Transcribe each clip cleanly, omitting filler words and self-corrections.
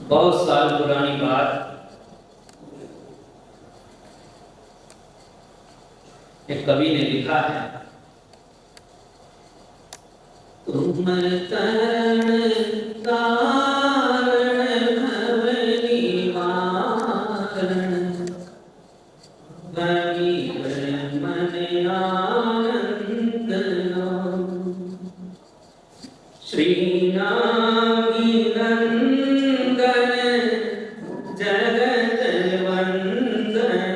बहुत साल पुरानी बात, एक कवि ने लिखा है, तुम तरण कारण भवनी मारण, बनी मन आनंद लो। श्री नागी नंदन जगत वंदन,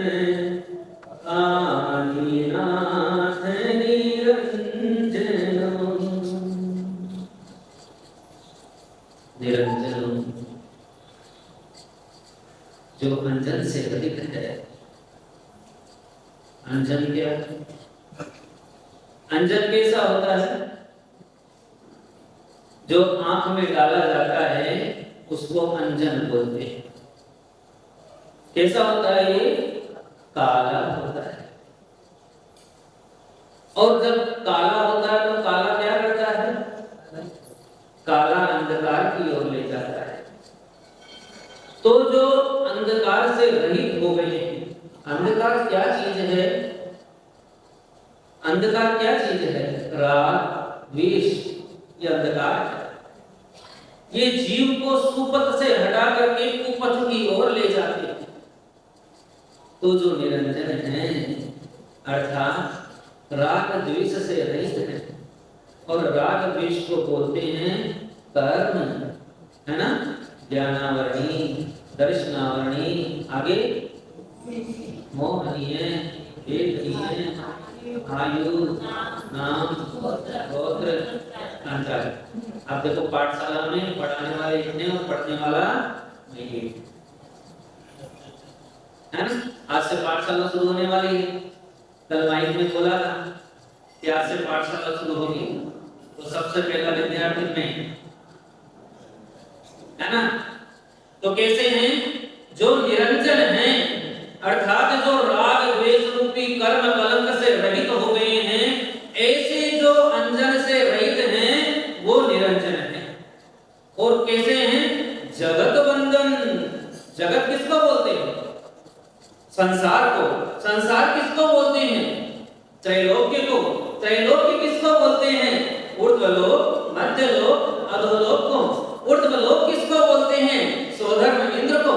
आदिनाथ निरंजनो। निरंजनो जो अंजन से रहित है। अंजन क्या? अंजन कैसा होता है? जो आंख में डाला जाता है उसको अंजन बोलते हैं। कैसा होता है ये? काला होता है। और जब काला होता है तो काला क्या करता है? काला अंधकार की ओर ले जाता है। तो जो अंधकार से रहित हो गए हैं, अंधकार क्या चीज है? अंधकार क्या चीज है? राग द्वेष, ये अंधकार है। ये जीव को सुपथ से हटा करके कुपथ की ओर ले जाते हैं। तो जो निरंजन है अर्थात राग द्वेष से रहित है, और राग द्वेष को बोलते हैं कर्म, है ना? ज्ञानावरणी, दर्शनावरणी, आगे मोहनीय, आयु, नाम, गोत्र, अंतर। अब देखो पाठशाला में पढ़ाने वाले इतने और पढ़ने वाला नहीं है ना? आज से पाठशाला शुरू होने वाली है। कल माइक में बोला था कि आज से पाठशाला शुरू होगी, तो सबसे पहला विद्यार्थी में, है ना? तो कैसे हैं? जो निरंजन हैं अर्थात जो राग द्वेष रूपी कर्म कलंक से रहित हो गए हैं, ऐसे जो अंजन से रहित हैं वो निरंजन हैं। और कैसे हैं? जगत वंदन। जगत किसको बोलते हैं? संसार को। संसार किसको बोलते हैं? त्रैलोक्य को। त्रैलोक्य किसको बोलते हैं? ऊर्ध्वलोक, मध्यलोक, अधोलोक को। ऊर्ध्वलोक किसको बोलते हैं? स्वधर्म इंद्र को।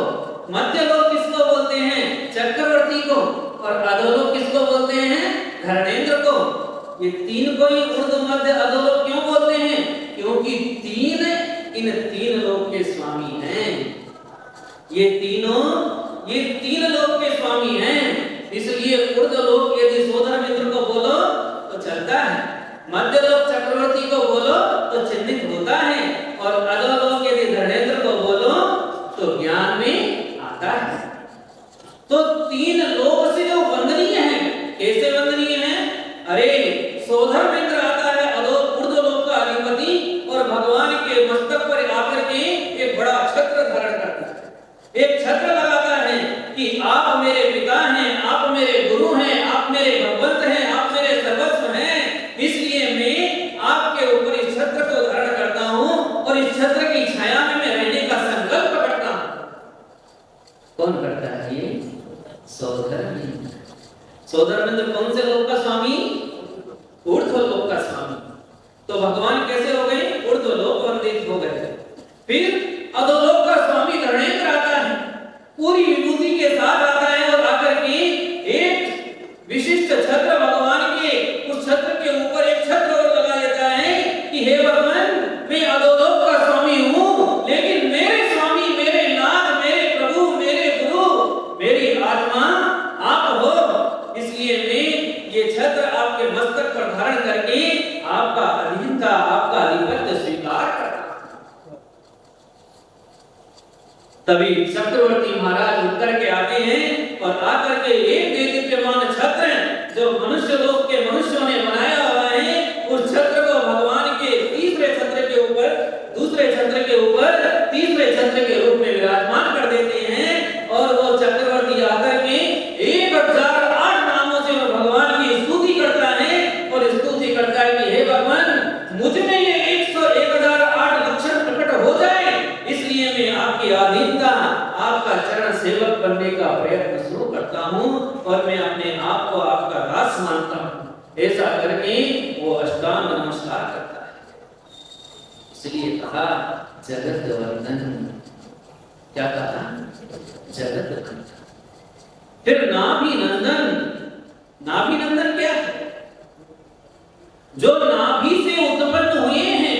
मध्यलोक किसको बोलते हैं? चक्रवर्ती को। और अधोलोक किसको बोलते हैं? धर्मेंद्र को। ये तीन को ही ऊर्ध्व मध्य अधोलोक क्यों बोलते हैं? क्योंकि तीन इन तीन लोक के स्वामी हैं। ये तीन लोक के स्वामी हैं, इसलिए ऊर्ध्वलोक यदि स्वधर्म इंद्र को बोलो तो चलता है, मध्यलोक चक्रवर्ती को बोलो तो चिन्हित होता है, और अधोलोक यदि धर्मेंद्र को बोलो तो ज्ञान में आता है। तो तीन लोक से जो वंदनीय है, कैसे वंदनीय है? अरे स्वधर्म इंद्र आता है ऊर्ध्वलोक का अधिपति, और भगवान के मस्तक पर आकर के एक बड़ा छत्र धारण करता है, एक छत्र लगाता है कि आप मेरे पिता हैं, आप मेरे गुरु हैं, आप मेरे भगवंत हैं, आप मेरे सर्वस्व हैं, इसलिए मैं आपके ऊपर इस छत्र को धारण करता हूं और इस छत्र की छाया में मैं रहने का संकल्प करता हूं। कौन करता है ये? स्वधर्म इंद्र। स्वधर्म इंद्र कौन से लोक का स्वामी? ऊर्ध्वलोक का स्वामी। तो भगवान कैसे हो गए? ऊर्ध्वलोक वंदित हो गए। फिर अधोलोक का स्वामी धर्मेंद्र आता है, पूरी विभूति के साथ आता है, और आकर के एक विशिष्ट छत्र भगवान के उस छत्र के ऊपर एक छत्र और लगा देता है कि हे भगवान, मैं अधोलोक का स्वामी हूं, लेकिन मेरे स्वामी, मेरे नाथ, मेरे प्रभु, मेरे गुरु, मेरी आत्मा आप हो, इसलिए मैं ये छत्र आपके मस्तक पर धारण करके आपका अधीनता, आपका आधिपत्य स्वीकार करता हूं। तभी चक्रवर्ती महाराज उतर के आते हैं, और आकर के एक देदीप्यमान छत्र जो मनुष्य लोक के मनुष्यों ने बनाया हुआ है, उस छत्र को भगवान के तीसरे छत्र के ऊपर, दूसरे छत्र के ऊपर तीसरे छत्र के रूप में विराजमान कर देते हैं, और वो चक्रवर्ती आकर के 1008 नामों से भगवान की स्तुति करता है, और स्तुति करता है कि हे भगवान, मुझ में ये 1008 लक्षण प्रकट हो जाए, इसलिए मैं आपके आपकी अधीनता, आपका चरण सेवक बनने का प्रयत्न शुरू करता हूं और मैं अपने आप को आपका दास मानता हूं। ऐसा करके वो अष्टांग नमस्कार करता है। इसलिए कहा जगत वंदन। क्या कहा? जगत वंदन। फिर नाभि नंदन। नाभि नंदन क्या है? जो नाभि से उत्पन्न हुए हैं,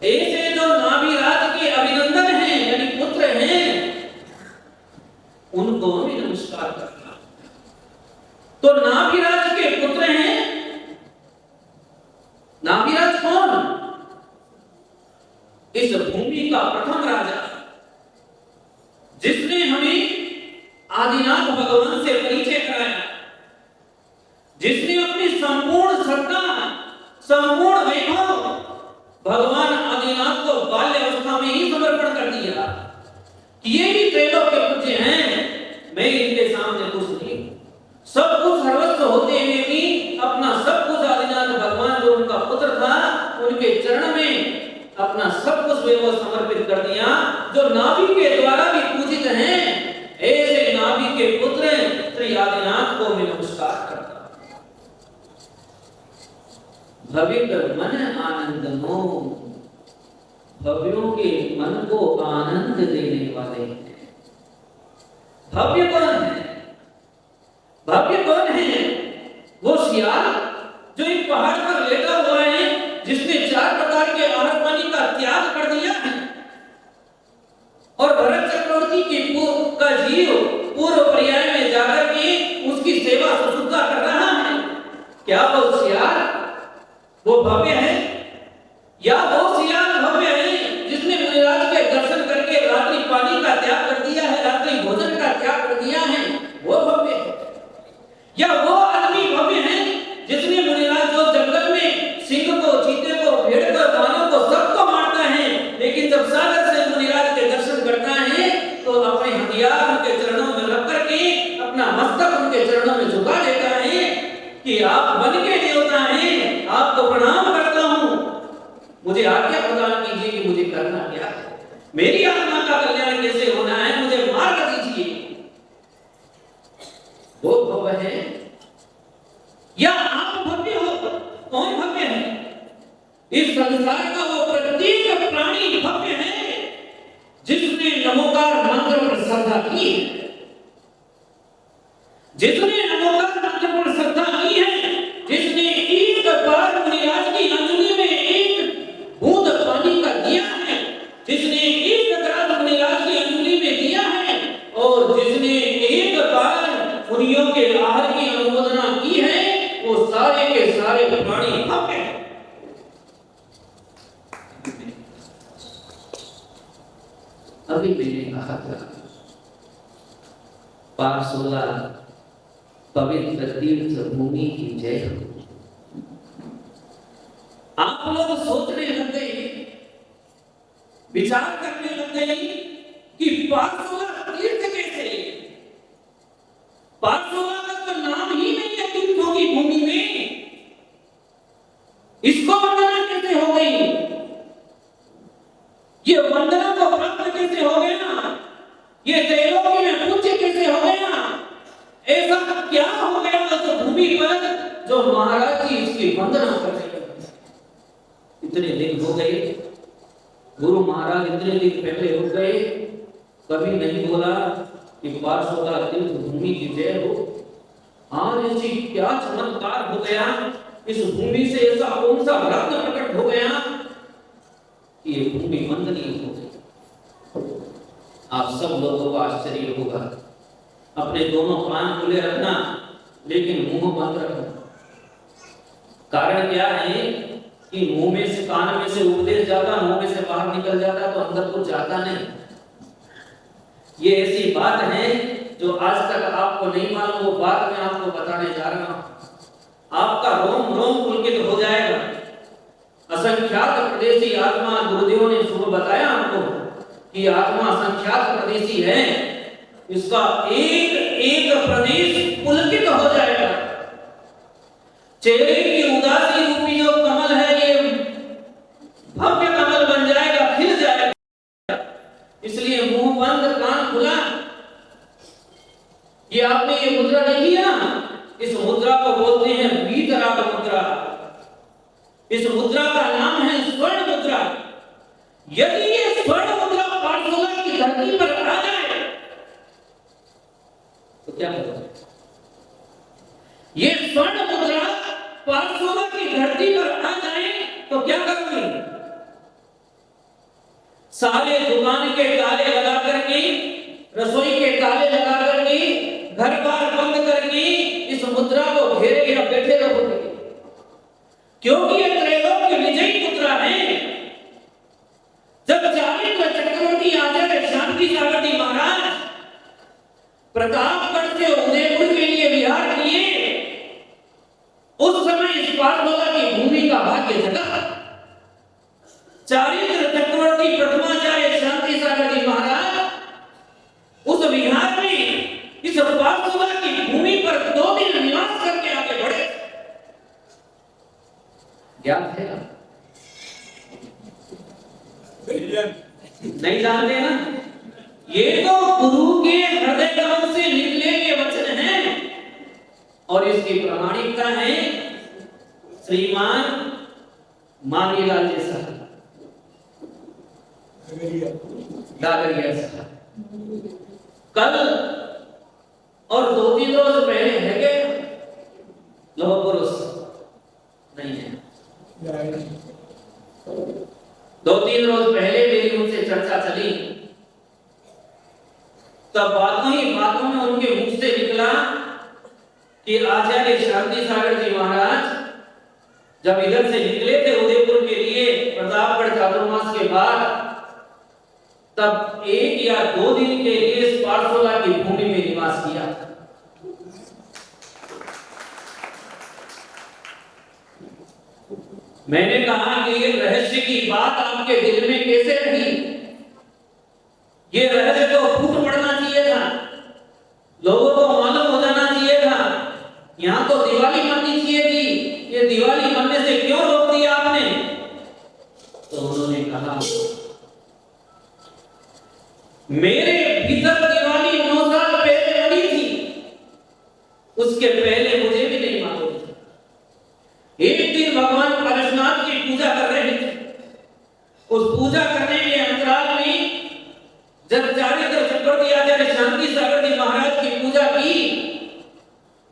ऐसे जो नाभि राज के अभिनंदन हैं यानी पुत्र हैं, उनको भी नमस्कार करना। तो नाभिराज के पुत्र हैं। नाभिराज कौन? इस भूमि का प्रथम राजा, जिसने हमें आदिनाथ भगवान से परिचय कराया, जिसने अपनी संपूर्ण श्रद्धा, संपूर्ण वैभव भगवान आदिनाथ को बाल्य अवस्था में ही समर्पण कर दिया। ये भी त्रैलोक के पूज्य हैं, मैं इनके सामने कुछ नहीं। सब कुछ सर्वस्व होते हुए भी अपना सब कुछ आदिनाथ भगवान जो उनका पुत्र था, उनके चरण में अपना सब कुछ वैभव समर्पित कर दिया। जो नाभि के द्वारा भी पूजित हैं, ऐसे नाभि के पुत्र श्री आदिनाथ को मैं नमस्कार करता हूं। भविक मन आनंदमो। भव्यों के मन को आनंद देने वाले हैं। भव्य कौन है? भव्य कौन है? वो सियाल जो एक पहाड़ पर लेटा हुआ है, जिसने 4 प्रकार के आहार पानी का त्याग कर दिया है और भरत चक्रवर्ती की का जीव पूर्व पर्याय में जाकर के उसकी सेवा सुसुद्धा कर रहा है। क्या वो सियाल वो भव्य है? या वो सियाल भव्य है जिसने मुनिराज के दर्शन करके रात्रि पानी का त्याग कर दिया है, रात्रि भोजन का त्याग कर दिया है, वो भव्य है? या वो आदमी भव्य है जिसने मुनिराज जो जंगल में सिंह को, चीते को, भेड़ को, बानों को सबको मारता है, लेकिन जब सागर से मुनिराज के दर्शन करता है तो अपने हथियार उनके चरणों में रख करके अपना मस्तक उनके चरणों में झुका देता है कि आप बन के देवता हैं, आपको प्रणाम करता हूं, मुझे आज्ञा प्रदान कीजिए कि मुझे करना क्या है, मेरी आत्मा का कल्याण कैसे होना है, मुझे मार्ग दीजिए। वो भव्य है या आप भव्य हो? कौन भव्य है? इस संसार का वो प्रत्येक प्राणी भव्य है जिसने नमोकार मंत्र पर श्रद्धा की है, जिसने नमोकार मंत्र पर श्रद्धा की है, जिसने एक बार मुनिराज की अंजलि में एक बूंद पानी का दिया है, जिसने एक ग्रास मुनिराज की अंजलि में दिया है और जिसने एक बार मुनियों के आहार की अनुमोदना की है, वो सारे के सारे प्राणी भव्य हैं। अभी मैंने कहा था पारसोला पवित्र तीर्थ भूमि की जय हो। आप लोग सोचने लग गए, विचार करने लग गए कि पारसोला तीर्थ कैसे? पारसोला का तो नाम ही नहीं है तीर्थों की भूमि में, इसको वंदना कैसे हो गई? ये वंदना को प्राप्त कैसे हो गया? ये त्रैलोकी में पूज्य कैसे हो गया? ऐसा क्या हो गया उस भूमि पर जो महाराज जी इसकी वंदना कर रहे हैं? इतने दिन हो गए, गुरु महाराज इतने दिन पहले हो गए, कभी नहीं बोला कि पारसोला तीर्थ भूमि की जय हो। आज ऐसी क्या चमत्कार हो गया, इस भूमि से ऐसा कौन सा रत्न प्रकट हो गया कि ये भूमि वंदनीय हो गई। आप सब लोगों को आश्चर्य होगा। अपने दोनों कान खुले रखना, लेकिन मुंह बंद रखना। कारण क्या है कि मुंह में से, कान में से उपदेश जाता, मुंह में से बाहर निकल जाता तो अंदर कुछ जाता नहीं। ये ऐसी बात है जो आज तक आपको नहीं मालूम, वो बात मैं आपको बताने जा रहा हूं। आपका रोम रोम पुलकित हो जाएगा। असंख्यात प्रदेशी आत्मा, गुरुदेव ने सुबह बताया हमको कि आत्मा असंख्यात प्रदेशी है, इसका एक एक प्रदेश पुलकित हो जाएगा। चेहरे की उदासी रूपी जो कमल है, ये भव्य कमल बन जाएगा, खिल जाएगा। यदि ये स्वर्ण मुद्रा पाठशाला की धरती पर आ जाए तो क्या होगा? ये स्वर्ण मुद्रा पाठशाला की धरती पर आ जाए तो क्या करोगे? सारे दुकान के ताले लगा करके, रसोई के ताले लगा करके, घर बार बंद करके इस मुद्रा को घेरे या बैठे रहोगे, क्योंकि ये त्रैलोक की विजयी मुद्रा है। जब चारित्र चक्रवर्ती आचार्य शांति सागर जी महाराज प्रतापगढ़ से उदयपुर के लिए विहार किए, उस समय इस पाठशाला की भूमि का भाग्य जगा। चारित्र चक्रवर्ती प्रथमाचार्य शांति सागर जी महाराज उस विहार में इस पाठशाला की भूमि पर 2 दिन निवास करके आगे बढ़े। ज्ञात है नहीं जानते ना? ये तो गुरु के हृदय कमल से निकले हुए वचन हैं और इसकी प्रामाणिकता है श्रीमान मानीलाल जैसा डागरिया साहब। कल और 2-3 रोज पहले है क्या लोह पुरुष? नहीं है। 2-3 रोज पहले मेरी उनसे चर्चा चली, तब बातों में उनके मुख से निकला कि आचार्य शांति सागर जी महाराज जब इधर से निकले थे उदयपुर के लिए प्रतापगढ़ चातुर्मास के बाद, तब 1 या 2 दिन के लिए इस पाठशाला की भूमि में निवास किया था। मैंने कहा कि ये रहस्य की बात आपके दिल में कैसे रही? ये रहस्य तो फूट पड़ना चाहिए था, लोगों को मालूम हो जाना चाहिए था। यहाँ तो दिवाली मननी चाहिए थी, ये दिवाली मनने से क्यों रोक दिया आपने? तो उन्होंने कहा मेरे भीतर दिवाली 9 साल पहले बनी थी, उसके पहले मुझे भी नहीं मालूम था। एक दिन भगवान परशुनाथ की पूजा कर रहे थे, उस पूजा करने के अंतराल में जब चारित्र चक्रवर्ती आचार्य शांति सागर जी महाराज की पूजा की,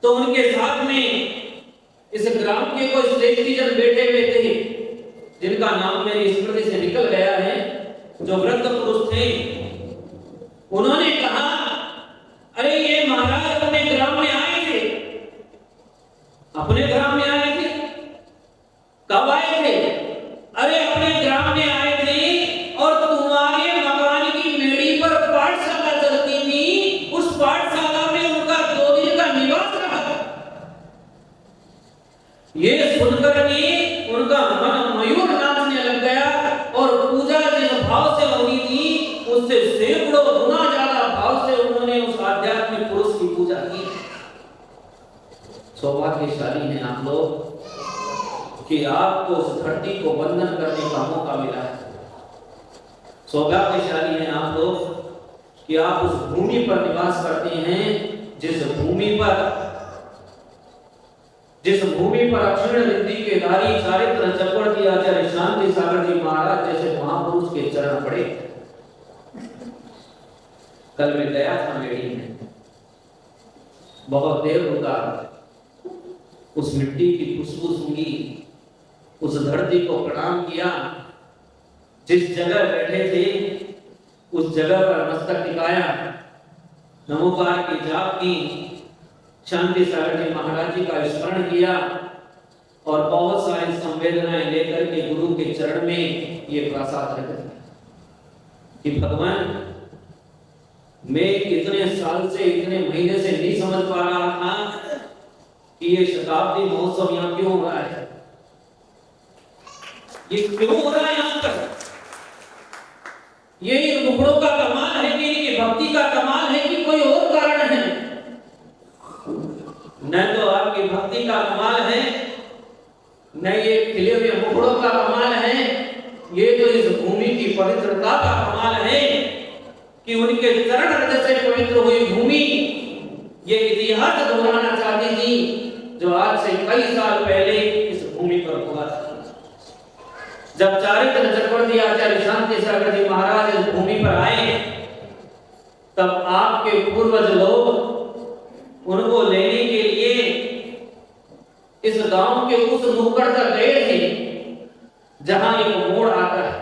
तो उनके साथ में इस ग्राम के कोई श्रेष्ठी जन बैठे हुए थे, जिनका नाम मेरी स्मृति से निकल गया है, जो वृद्ध पुरुष थे। उन्होंने कहा अरे ये महाराज अपने ग्राम में आए थे। अपने ग्राम में आए थे? कब आए थे? अरे अपने ग्राम में आए थे और तुम्हारे मकान की मेड़ी पर पाठशाला चलती थी, उस पाठशाला में उनका 2 दिन का निवास रहा। ये सुनकर के उनका मन मयूर नाचने लग गया और पूजा जिस भाव से होनी थी उससे सैकड़ों गुना ज्यादा भाव से उन्होंने उस आध्यात्मिक पुरुष की पूजा की। सौभाग्यशाली हैं आप लोग कि आपको उस धरती को वंदन करने का मौका मिला है। सौभाग्यशाली हैं आप लोग कि आप उस भूमि पर निवास करते हैं जिस भूमि पर अक्षीण रिद्धि के धारी चारित्र चक्रवर्ती आचार्य शांति सागर जी महाराज जैसे महापुरुष के चरण पड़े। कल मैं गया था मेड़ी में, बहुत देर रुका, उस मिट्टी की खुशबू सूंघी, उस धरती को प्रणाम किया, जिस जगह बैठे थे उस जगह पर मस्तक टिकाया, नमोकार की जाप की, शांति सागर जी महाराज जी का स्मरण किया और बहुत सारी संवेदनाएं लेकर के गुरु के चरण में ये प्रसाद रख दिया कि भगवान मैं इतने साल से, इतने महीने से नहीं समझ पा रहा था कि ये शताब्दी महोत्सव यहाँ क्यों हो रहा है, ये क्यों हो रहा है यहाँ पर। ये मुखड़ों का कमाल है कि इनकी भक्ति का कमाल है कि कोई और कारण है? न तो आपकी भक्ति का कमाल है, न ये खिले हुए मुखड़ों का कमाल है, ये तो इस भूमि की पवित्रता का कमाल है कि उनके चरण रज से पवित्र हुई भूमि ये इतिहास दोहराना चाहती थी जो आज से कई साल पहले इस भूमि पर हुआ था। जब चारित्र चक्रवर्ती चक्रवर्ती आचार्य शांति सागर जी महाराज इस भूमि पर आए, तब आपके पूर्वज लोग उनको लेने के लिए इस गांव के उस नुक्कड़ तक गए थे जहां एक मोड़ आता है,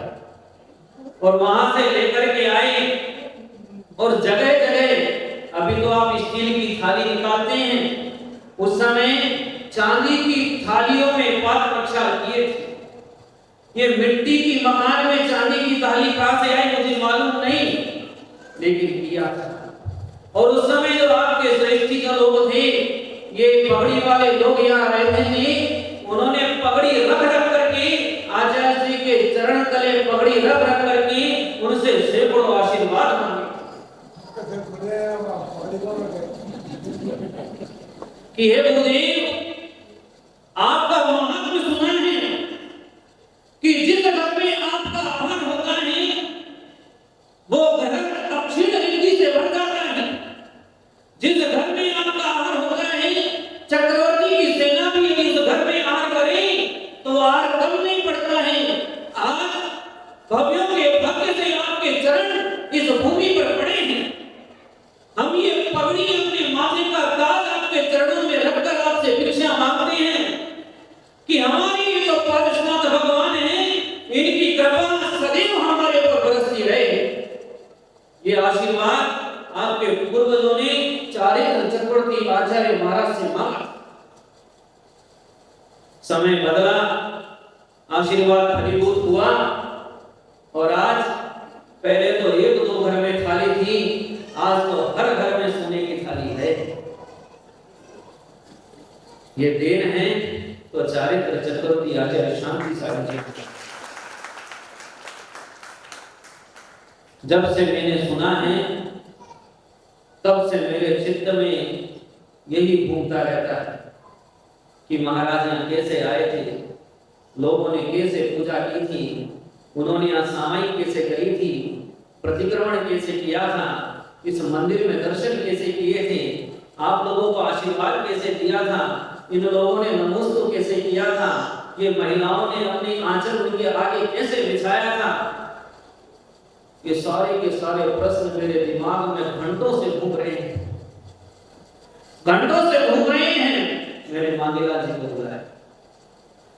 और वहां से लेकर के आए। और जगह जगह, अभी तो आप स्टील की थाली निकालते हैं, उस समय चांदी की थालियों में पात्र प्रक्षाल किए थे। ये मिट्टी की मकान में चांदी की थाली कहां से आई मुझे मालूम नहीं, लेकिन किया था। और उस समय जो आपके श्रेष्ठी जो लोग थे, ये पगड़ी वाले लोग यहाँ रहते थे, उन्होंने पगड़ी रख रख करके आचार्य जी के चरण तले पगड़ी रख रख करके उनसे सैकड़ों आशीर्वाद मांगे कि हे गुरुदेव, आपका महात्म्य सुना है कि जिस घर में आपका आगमन होता है वो घर अक्षीण रिद्धि से भर जाता है। जिस घर में आपका आगमन होता है, चक्रवर्ती की सेना भी यदि उस घर में आग करे तो आग कम नहीं पड़ता है। आज भव्यों के भाग्य से आपके चरण इस भूमि पर पड़े हैं। हम ये पगड़ी अपने माथे का ताज आपके चरणों में रखकर आपसे भिक्षा मांगते हैं कि हमारी जो पार्षनाथ भगवान है, इनकी कृपा सदैव हमारे ऊपर बरसती रहे। ये आशीर्वाद आपके पूर्वजों ने चारित्र चक्रवर्ती आचार्य महाराज से मांगा। समय बदला, आशीर्वाद फलीभूत हुआ, और आज पहले तो एक दो घर में थाली थी, आज तो हर घर में सोने की थाली है। ये देन है तो चारित्र चक्रवर्ती आचार्य शांति सागर जी। जब से मैंने सुना है तब से मेरे चित्त में यही घूमता रहता है कि महाराज यहाँ कैसे आए थे, लोगों ने कैसे पूजा की थी, उन्होंने यहाँ सामाई कैसे करी थी, प्रतिक्रमण कैसे किया था, इस मंदिर में दर्शन कैसे किए थे, आप लोगों को आशीर्वाद कैसे दिया था, इन लोगों ने नमोस्तु कैसे किया था, ये महिलाओं ने अपनी आंचल उनके आगे कैसे बिछाया था। ये सारे के सारे प्रश्न मेरे दिमाग में घंटों से घूम रहे हैं, घंटों से घूम रहे हैं। मेरे मांगीलाल जी को बुलाया,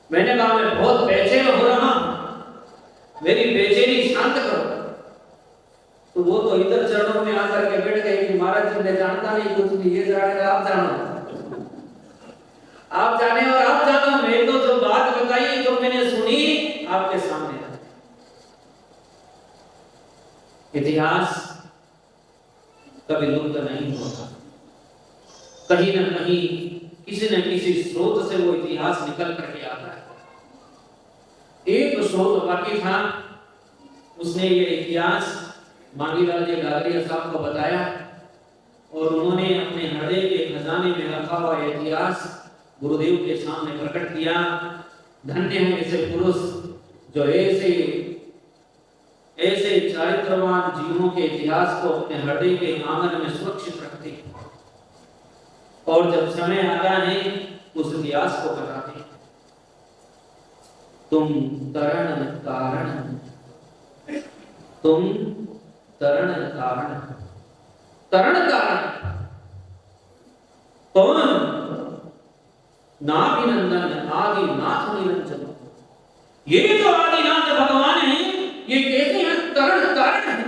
मैंने कहा मैं बहुत बेचैन हो रहा हूं, मेरी बेचैनी शांत करो। तो वो तो इधर चरणों में आकर के बैठ गए कि महाराज जी मैं जानता नहीं कुछ भी, ये जाने आप जानो, आप जाने और आप जानो। मैं तो जो बात बताई जो मैंने सुनी आपके सामने, इतिहास कभी लुप्त नहीं होता, कहीं न कहीं किसी न किसी स्रोत से वो इतिहास निकल करके आता है। एक स्रोत बाकी था, उसने ये इतिहास मांगीलाल जी गागरिया साहब को बताया, और उन्होंने अपने हृदय के खजाने में रखा हुआ इतिहास गुरुदेव के सामने प्रकट किया। धन्य है ऐसे पुरुष जो ऐसे चारित्रवान जीवों के इतिहास को अपने हृदय के आंगन में सुरक्षित रखते हैं, और जब समय आता है उस इतिहास को बताते हैं। तुम तरण कारण, तुम तरण कारण, तरण कारण कौन? नाभिनंदन आदिनाथ निरंजन। ये जो आदिनाथ भगवान है, ये कैसे हैं? तरण कारण है।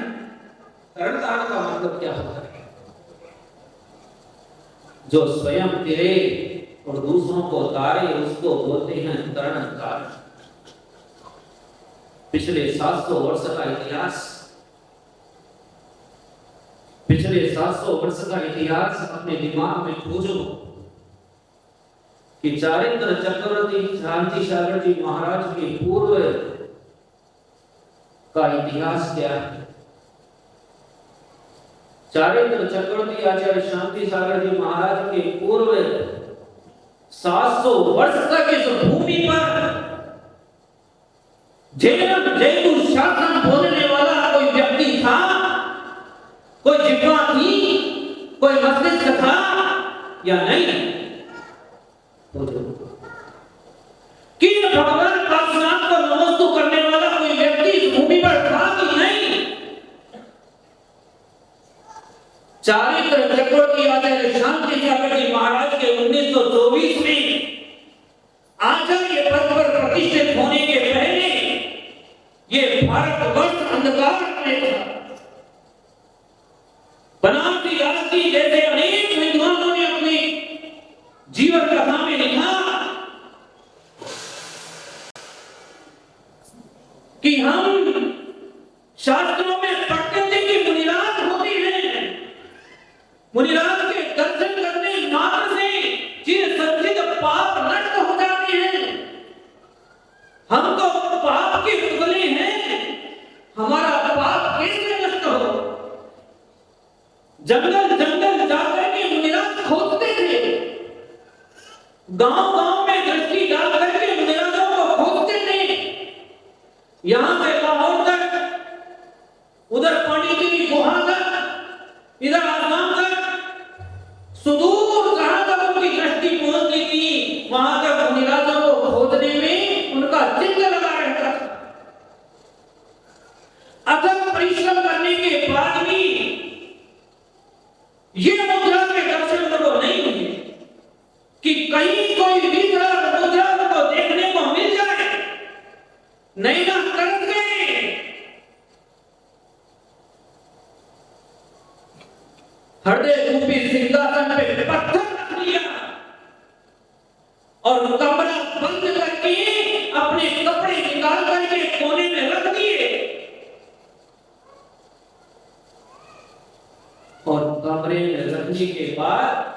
तरण कारण का मतलब क्या होता है? जो स्वयं तिरे और दूसरों को तारे, उसको बोलते हैं तरण कारण। पिछले 700 वर्ष का इतिहास, पिछले 700 वर्ष का इतिहास अपने दिमाग में खोजो कि चारित्र चक्रवर्ती शांति सागर जी महाराज के पूर्व का इतिहास क्या है। चारित्र चक्रवर्ती आचार्य शांति सागर जी महाराज के पूर्व 700 वर्ष तक इस भूमि पर जैतु शासन बोलने वाला कोई व्यक्ति था, कोई जिह्वा थी, कोई मस्तिष्क था या नहीं? कि भगवान पार्श्वनाथ को नमस्तु करने वाला कोई व्यक्ति इस भूमि पर था कि नहीं। चारित्र चक्रवर्ती आचार्य शांति सागर जी महाराज के 1924 में आचार्य पद पर प्रतिष्ठित होने के पहले ये भारतवर्ष अंधकार में था। बनारसी दास जी जैसे अनेक विद्वानों ने अपनी जीवन कथा में लिखा कि हम शास्त्रों में पढ़ते थे कि मुनिराज होते हैं, मुनिराज के दर्शन करने मात्र से चिर संचित पाप नष्ट हो जाते हैं। हम तो पाप के पुतले हैं, हमारा पाप कैसे नष्ट हो। जंगल जंगल जाकर के मुनिराज खोजते थे, गांव गांव में दृष्टि डाल करके मुनिराजों को खोजते थे। यहां से लाहौर तक, उधर पांडिचेरी गुहा तक, इधर आसाम तक, सुदूर जहां तक उनकी दृष्टि पहुंचती थी वहां तक मुनिराजों को खोजने में उनका चित्त लगा रहता था। अथक परिश्रम करने के बाद भी ये मुद्रा के दर्शन उनको नहीं मिले कि कहीं कोई मुद्रा उनको देखने को मिल जाए। नैना तरस गए। हृदय रूपी सिंहासन पे पत्थर रख दिया और कमरा बंद करके अपने कपड़े निकाल करके कोने में रख दिए और कमरे में रखने के बाद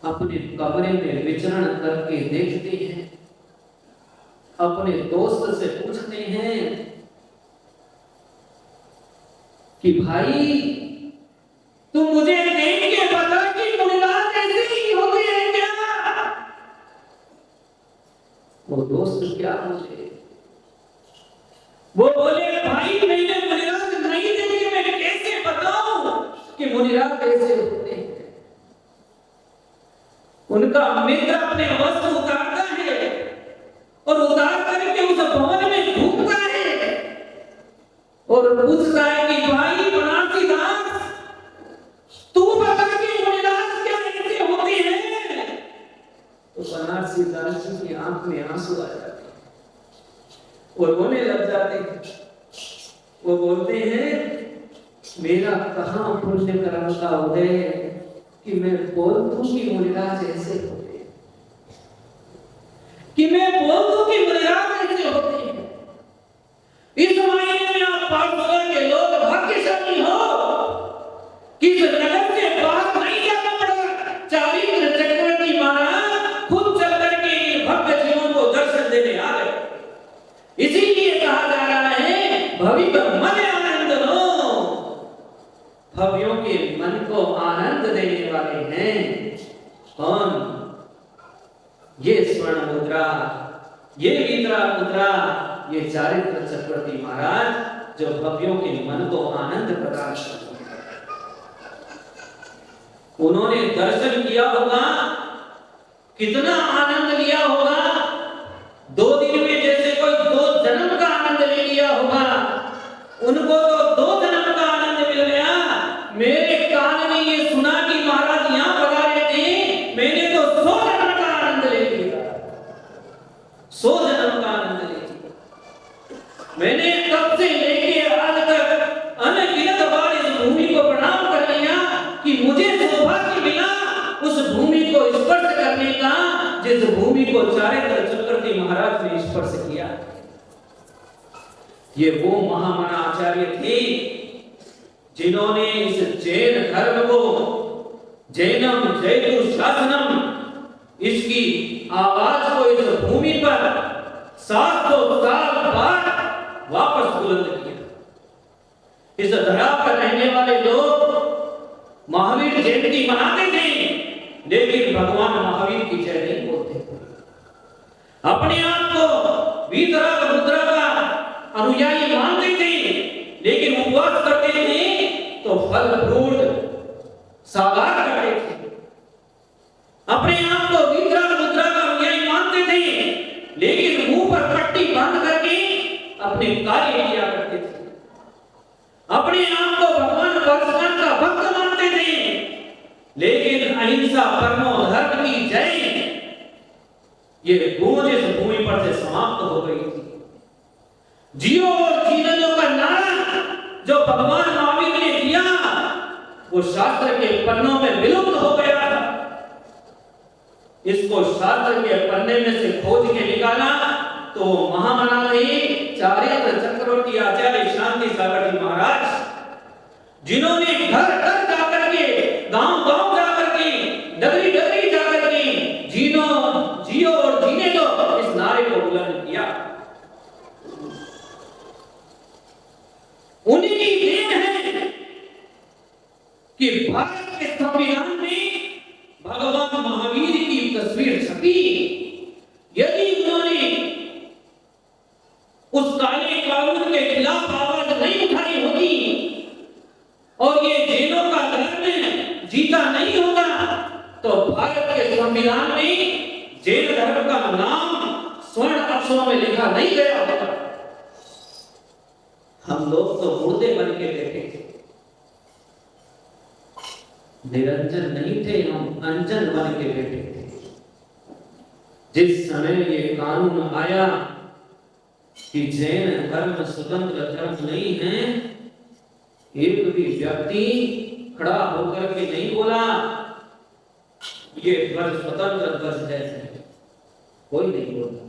अपने कमरे में विचरण करके देखते हैं, अपने दोस्त से पूछते हैं कि भाई तू मुझे देख के बता कि मुनिराज ऐसे ही होते हैं क्या। वो दोस्त क्या बोले? वो बोले भाई मैंने मुनिराज नहीं देखे, मैं कैसे बताऊं कि मुनिराज कैसे होते हैं। उनका मित्र अपने वस्त्र उतारता है और उतार करके उस भवन में ढूंढता है और पूछता है कि भाई बनारसी दास तू बता कि मुनिराज क्या ऐसे होते हैं। तो बनारसी दास जी की आंख में आंसू आ जाते हैं और रोने लग जाते हैं। वो बोलते हैं मेरा कहां पुण्य कर्म का उदय कि मैं बोल दूं कि मुनिराज ऐसे होते हैं, कि मैं बोल दूं कि मुनिराज ऐसे होते हैं। इस महीने में आप पाठशाला के लोग भाग्यशाली हो कि इस नगर से बाहर नहीं जाना पड़ा। चारित्र चक्रवर्ती महाराज खुद चल करके भक्त जीवों को दर्शन देने आ गए। इसीलिए कहा जा रहा है भविक मन आनंद लो। भव्यों के मन को आनंद देने वाले हैं कौन? ये स्वर्ण मुद्रा, ये वीतरा मुद्रा, ये चारित्र चक्रवर्ती महाराज जो भव्यों के मन को आनंद प्रदान करते हैं। उन्होंने दर्शन किया होगा, कितना आनंद लिया होगा। 2 दिन में जैसे कोई 2 जन्म का आनंद ले लिया होगा, उनको तो 2 जन्म का आनंद मिल गया। मेरे कान ने ये सुना कि महाराज यहां पधारे थे, मैंने तो 100 जन्म का आनंद ले लिया, 100 जन्म का आनंद ले लिया। मैंने तब से लेके आज तक अनगिनत बार इस भूमि को प्रणाम कर लिया कि मुझे सौभाग्य मिला उस भूमि को स्पर्श करने का जिस भूमि को चारित्र चक्रवर्ती महाराज ने स्पर्श किया। ये वो महामना आचार्य थे जिन्होंने इस जैन धर्म को, जैनम जयतु शासनम, इसकी आवाज को इस भूमि पर 700 साल बाद वापस बुलंद किया। इस धरा पर रहने वाले लोग महावीर जयंती मनाते थे, लेकिन भगवान महावीर की जय नहीं बोलते। अपने आप को वीतराग मुद्रा का अनुयायी मानते थे, लेकिन उपवास करते थे तो फल फ्रूट सागार करते थे। अपने आप को वीतराग मुद्रा का अनुयायी मानते थे, लेकिन मुंह पर पट्टी बांध कर अपने कार्य किया करते थे, अपने आप को भगवान परशुराम का भक्त मानते थे, लेकिन अहिंसा परमो धर्म की जय ये गूंज इस भूमि पर से समाप्त हो गई थी। जियो और जीने दो का नारा जो भगवान महावीर ने दिया वो शास्त्र के पन्नों में विलुप्त हो गया था। इसको शास्त्र के पन्ने में से खोज के निकाला तो महामनाही चारित्र चक्रवर्ती आचार्य शांति सागर जी महाराज, जिन्होंने घर घर जाकर के, गांव गांव जाकर के, नगरी नगरी जाकर के जियो और जीने दो इस नारे को बुलंद किया। उन्हीं की देन है कि भारत के संविधान में भगवान महावीर की तस्वीर छपी। यदि उन्होंने उस काले कानून के खिलाफ आवाज नहीं उठाई होती और ये जैनों का धर्म जीता नहीं होगा तो भारत के संविधान में जैन धर्म का नाम स्वर्ण अक्षरों में लिखा नहीं गया होता। हम लोग तो मुर्दे बन के बैठे थे, निरंजन नहीं थे, हम अंजन बन के बैठे थे। जिस समय ये कानून आया कि जैन धर्म स्वतंत्र धर्म नहीं है, एक भी व्यक्ति खड़ा होकर के नहीं बोला ये ध्वज स्वतंत्र ध्वज है, कोई नहीं बोला।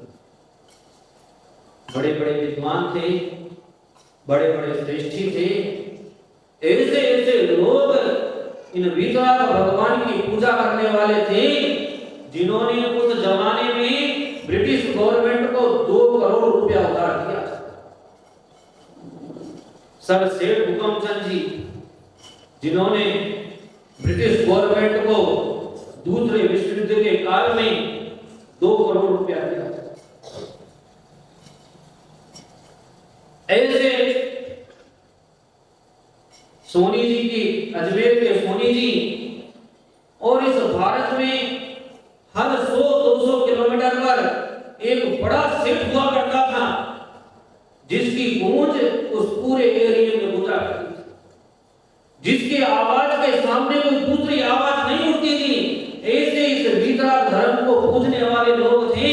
बड़े बड़े विद्वान थे, बड़े बड़े श्रेष्ठी थे, ऐसे ऐसे लोग इन वीतराग भगवान की पूजा करने वाले थे जिन्होंने उस जमाने में ब्रिटिश गवर्नमेंट को 2 करोड़ रुपया उधार दिया। सर सेठ हुकमचंद जी जिन्होंने ब्रिटिश गवर्नमेंट को दूसरे विश्व युद्ध के काल में 2 करोड़ रुपया दिया। ऐसे सोनी जी की, अजमेर के सोनी जी, और इस भारत में हर 100-200 किलोमीटर पर एक बड़ा शिप हुआ करता था जिसकी गूंज उस पूरे एरिया में गुजरा करती थी, जिसके आवाज के सामने कोई दूसरी आवाज नहीं उठती थी। ऐसे इस वीतराग धर्म को पूजने वाले लोग थे,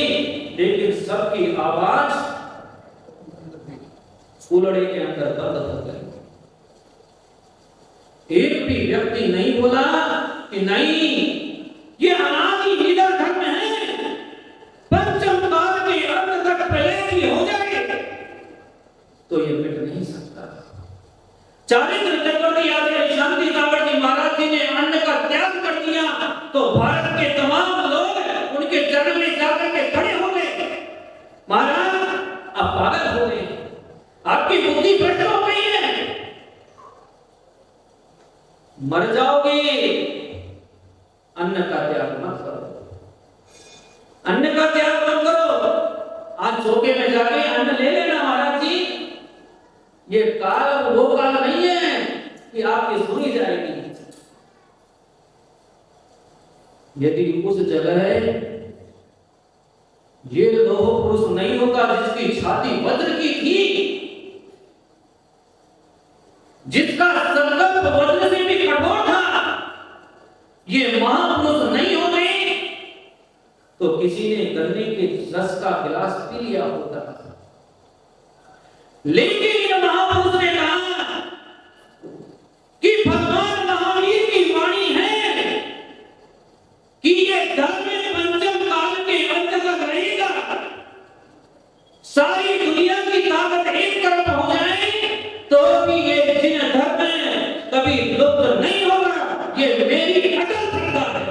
लेकिन सबकी आवाज कुलड़े के अंदर बंद हो गई। एक भी व्यक्ति नहीं बोला कि नहीं ये अनादि लीला धर्म है, पंचम काल के अंत तक प्रलय भी हो जाए तो ये मिट नहीं सकता। चारित्र चक्रवर्ती आचार्य शांति सागर जी महाराज जी ने अन्न का त्याग कर दिया तो भारत के तमाम लोग उनके चरण में जाकर के खड़े हो गए। महाराज आप पागल हो गए, आपकी बुद्धि भ्रष्ट हो गई है, मर जाओगे, अन्न का त्याग मत करो, अन्न का त्याग मत करो। आज चौके में जाके अन्न ले लेना महाराज जी, ये काल वो काल नहीं है कि आपकी सुनी जाएगी। यदि उस जगह ये लोह पुरुष नहीं होगा जिसकी छाती वज्र की थी, जिसका संकल्प वज्र से भी कठोर था, ये महापुरुष नहीं होते तो किसी ने गन्ने के रस का गिलास पी लिया होता। लेकिन ये महापुरुष ने कहा कि भगवान महावीर की वाणी है कि ये धर्म पंचम काल के अंत तक रहेगा। सारी दुनिया की ताकत एक तरफ हो जाए तो भी ये जिन धर्म कभी लुप्त नहीं होगा, ये मेरी अटल श्रद्धा है।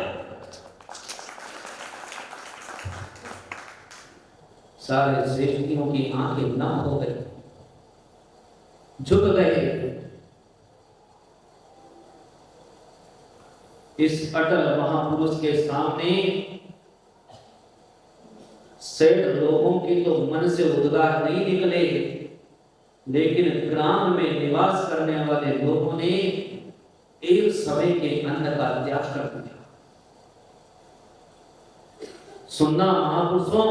सारे श्रेष्ठियों की आंखें नम हो गई, झुक गए। इस अटल महापुरुष के सामने सेठ लोगों की तो मन से उद्गार नहीं निकले, लेकिन ग्राम में निवास करने वाले लोगों ने एक समय के अन्न का त्याग कर दिया। सुनना महापुरुषों,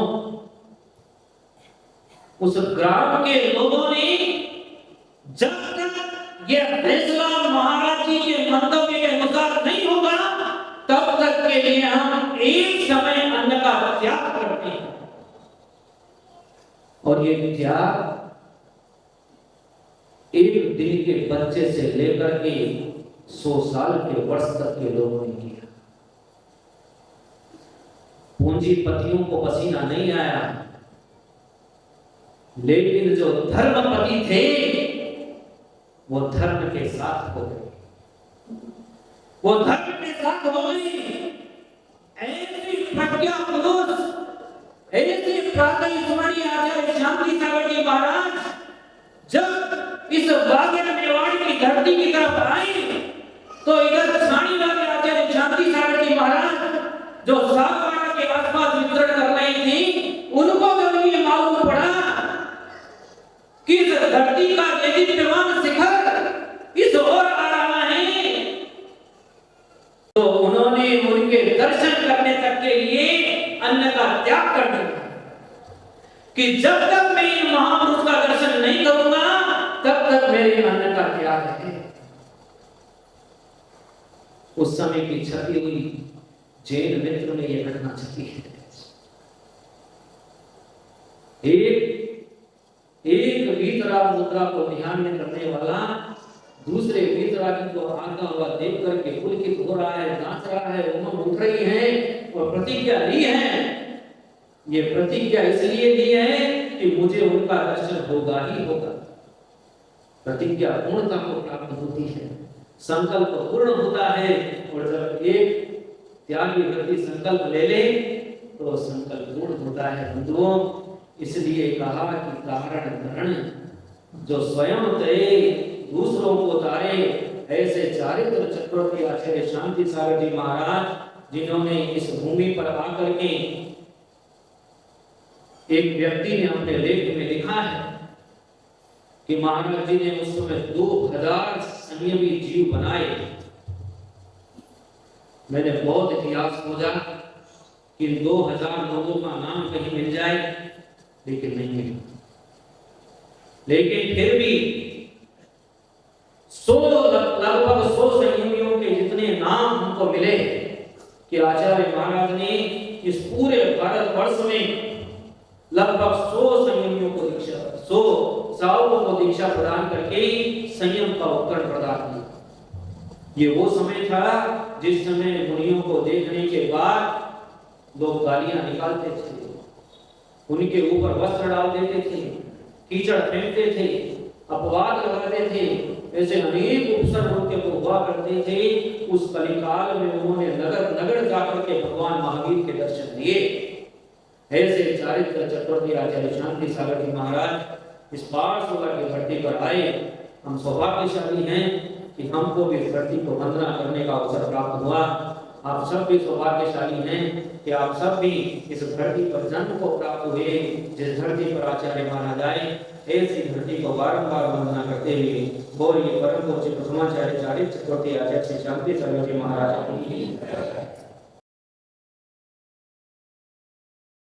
उस ग्राम के लोगों ने जब तक यह फैसला महाराज जी के मंतव्य के अनुसार नहीं होगा तब तक के लिए हम एक समय अन्न का त्याग करते हैं। और ये त्याग एक दिन के बच्चे से लेकर के 100 साल के वर्ष तक के लोगों ने किया। पूंजीपतियों को पसीना नहीं आया, लेकिन जो धर्मपति थे वो धर्म के साथ हो गए, वो धर्म के साथ हो गए। ऐसे प्रज्ञा पुरुष, ऐसे प्रातः स्मरणीय आचार्य शांति सागर जी महाराज जब इस बागेर मेवाड़ की धरती की तरफ आए तो इधर छाणी वाले आचार्य शांति सागर जी महाराज जो सागवाड़ा के आसपास विचरण कर रहे थे, उनको जब ये मालूम पड़ा कि इस धरती का देदीप्यमान शिखर इस ओर आ रहा है, तो उन्होंने उनके दर्शन करने तक के लिए अन्न का त्याग कर दिया कि जब तक मैं इन महापुरुष का दर्शन नहीं करूंगा तब तक मेरे अन्न का त्याग है। उस समय की छपी हुई जैन मित्र ने यह घटना छपी है। एक वीतराग मुद्रा को ध्यान में रखने वाला दूसरे वीतरागी को आता हुआ देख करके पुलकित हो रहा है, नाच रहा है, उमंग उठ रही है और प्रतिज्ञा ली है। ये प्रतिज्ञा इसलिए ली है कि मुझे उनका दर्शन होगा ही होगा। प्रतिज्ञा पूर्णता को प्राप्त होती है, संकल्प पूर्ण होता है, और जब एक त्यागी व्यक्ति संकल्प ले ले तो संकल्प पूर्ण होता है। बंधुओं, इसलिए कहा कि कारण धरण जो स्वयं तरे दूसरों को तारे, ऐसे चारित्र चक्रवर्ती आचार्य शांति सागर जी महाराज जिन्होंने इस भूमि पर आकर के, एक व्यक्ति ने अपने लेख में लिखा है कि महाराज जी ने उस समय 2000 संयमी जीव बनाए। मैंने बहुत इतिहास खोजा कि 2000 लोगों का नाम कहीं मिल जाए, लेकिन नहीं मिला। लेकिन फिर भी लगभग 100 संयमियों के जितने नाम हमको मिले कि आचार्य महाराज ने इस पूरे भारतवर्ष में लगभग 100 संयमियों को दीक्षा, 100 साधुओं को दीक्षा प्रदान करके संयम का उपकरण प्रदान किया। ये वो समय था जिस समय मुनियों को देखने के बाद लोग गालियां निकालते थे, उनके ऊपर वस्त्र डाल देते थे, कीचड़ फेंकते थे, अपवाद लगाते थे। ऐसे अनेक उपसर्ग उनके को हुआ करते थे। उस कलिकाल में उन्होंने नगर नगर जाकर के भगवान महावीर के दर्शन दिए। ऐसे चारित्र चक्रवर्ती आचार्य शांति सागर जी महाराज इस पार्श्वगर की धरती पर आए। हम सौभाग्यशाली हैं कि हमको भी इस धरती को वंदना करने का अवसर प्राप्त हुआ। आप सब भी सौभाग्यशाली हैं कि आप सब भी इस धरती पर जन्म को प्राप्त हुए, जिस धरती पर आचार्य महाराज आए। ऐसी धरती को बारंबार वंदना करते हुए बोलिए परम पूज्य प्रथमाचार्य चारित्र चक्रवर्ती आचार्य शांति सागर जी महाराज की।